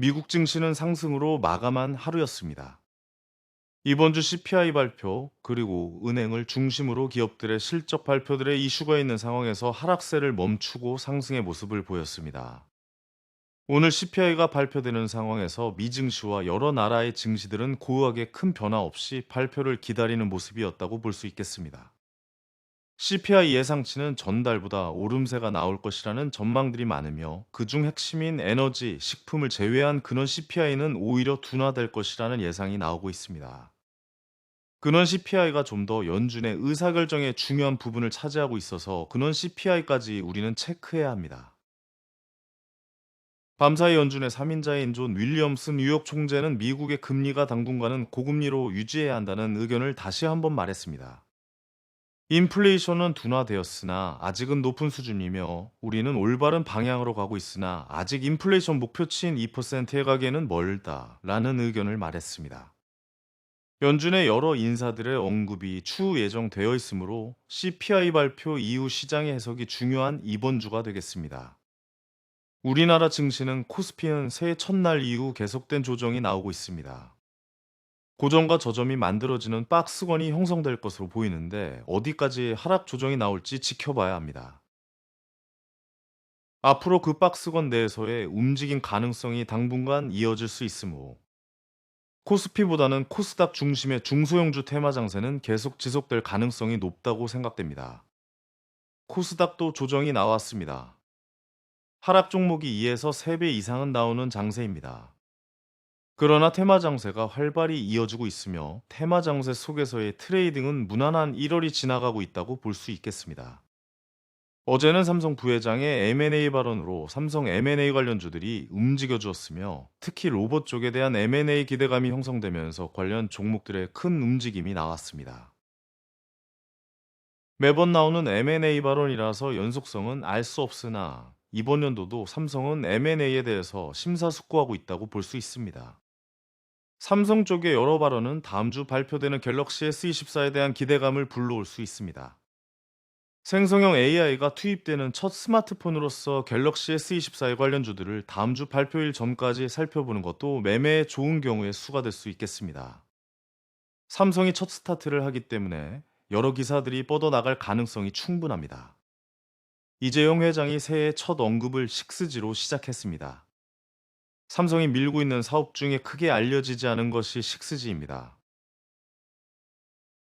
미국 증시는 상승으로 마감한 하루였습니다. 이번 주 CPI 발표, 그리고 은행을 중심으로 기업들의 실적 발표들의 이슈가 있는 상황에서 하락세를 멈추고 상승의 모습을 보였습니다. 오늘 CPI가 발표되는 상황에서 미 증시와 여러 나라의 증시들은 고하게 큰 변화 없이 발표를 기다리는 모습이었다고 볼 수 있겠습니다. CPI 예상치는 전달보다 오름세가 나올 것이라는 전망들이 많으며, 그중 핵심인 에너지, 식품을 제외한 근원 CPI는 오히려 둔화될 것이라는 예상이 나오고 있습니다. 근원 CPI가 좀 더 연준의 의사결정에 중요한 부분을 차지하고 있어서 근원 CPI까지 우리는 체크해야 합니다. 밤사이 연준의 3인자인 존 윌리엄스 뉴욕 총재는 미국의 금리가 당분간은 고금리로 유지해야 한다는 의견을 다시 한번 말했습니다. 인플레이션은 둔화되었으나 아직은 높은 수준이며, 우리는 올바른 방향으로 가고 있으나 아직 인플레이션 목표치인 2%에 가기에는 멀다라는 의견을 말했습니다. 연준의 여러 인사들의 언급이 추후 예정되어 있으므로 CPI 발표 이후 시장의 해석이 중요한 이번 주가 되겠습니다. 우리나라 증시는 코스피는 새해 첫날 이후 계속된 조정이 나오고 있습니다. 고점과 저점이 만들어지는 박스권이 형성될 것으로 보이는데, 어디까지 하락 조정이 나올지 지켜봐야 합니다. 앞으로 그 박스권 내에서의 움직임 가능성이 당분간 이어질 수 있으므로 코스피보다는 코스닥 중심의 중소형주 테마 장세는 계속 지속될 가능성이 높다고 생각됩니다. 코스닥도 조정이 나왔습니다. 하락 종목이 2에서 3배 이상은 나오는 장세입니다. 그러나 테마 장세가 활발히 이어지고 있으며, 테마 장세 속에서의 트레이딩은 무난한 1월이 지나가고 있다고 볼 수 있겠습니다. 어제는 삼성 부회장의 M&A 발언으로 삼성 M&A 관련주들이 움직여 주었으며, 특히 로봇 쪽에 대한 M&A 기대감이 형성되면서 관련 종목들의 큰 움직임이 나왔습니다. 매번 나오는 M&A 발언이라서 연속성은 알 수 없으나, 이번 연도도 삼성은 M&A에 대해서 심사숙고하고 있다고 볼 수 있습니다. 삼성 쪽의 여러 발언은 다음 주 발표되는 갤럭시 S24에 대한 기대감을 불러올 수 있습니다. 생성형 AI가 투입되는 첫 스마트폰으로서 갤럭시 S24의 관련주들을 다음 주 발표일 전까지 살펴보는 것도 매매에 좋은 경우의 수가 될 수 있겠습니다. 삼성이 첫 스타트를 하기 때문에 여러 기사들이 뻗어나갈 가능성이 충분합니다. 이재용 회장이 새해 첫 언급을 식스지로 시작했습니다. 삼성이 밀고 있는 사업 중에 크게 알려지지 않은 것이 식스지입니다.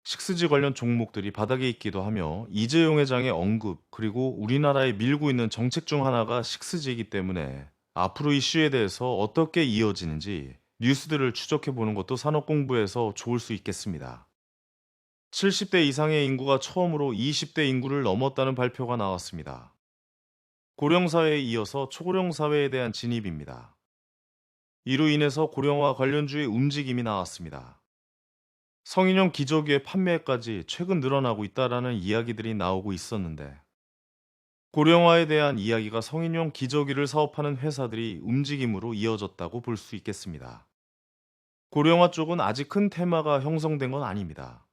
식스지 관련 종목들이 바닥에 있기도 하며, 이재용 회장의 언급, 그리고 우리나라에 밀고 있는 정책 중 하나가 식스지이기 때문에 앞으로 이슈에 대해서 어떻게 이어지는지 뉴스들을 추적해 보는 것도 산업 공부에서 좋을 수 있겠습니다. 70대 이상의 인구가 처음으로 20대 인구를 넘었다는 발표가 나왔습니다. 고령사회에 이어서 초고령사회에 대한 진입입니다. 이로 인해서 고령화 관련주의 움직임이 나왔습니다. 성인용 기저귀의 판매까지 최근 늘어나고 있다라는 이야기들이 나오고 있었는데, 고령화에 대한 이야기가 성인용 기저귀를 사업하는 회사들이 움직임으로 이어졌다고 볼 수 있겠습니다. 고령화 쪽은 아직 큰 테마가 형성된 건 아닙니다.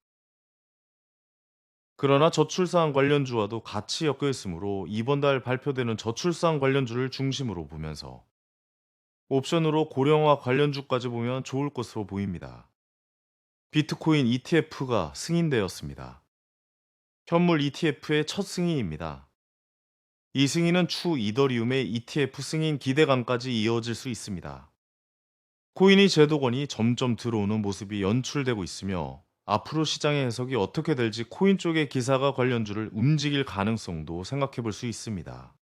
그러나 저출산 관련주와도 같이 엮여 있으므로 이번 달 발표되는 저출산 관련주를 중심으로 보면서 옵션으로 고령화 관련주까지 보면 좋을 것으로 보입니다. 비트코인 ETF가 승인되었습니다. 현물 ETF의 첫 승인입니다. 이 승인은 추 이더리움의 ETF 승인 기대감까지 이어질 수 있습니다. 코인이 제도권이 점점 들어오는 모습이 연출되고 있으며, 앞으로 시장의 해석이 어떻게 될지 코인 쪽의 기사가 관련주를 움직일 가능성도 생각해 볼 수 있습니다.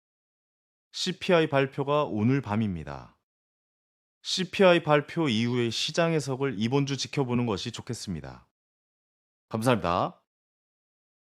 CPI 발표가 오늘 밤입니다. CPI 발표 이후의 시장 해석을 이번 주 지켜보는 것이 좋겠습니다. 감사합니다.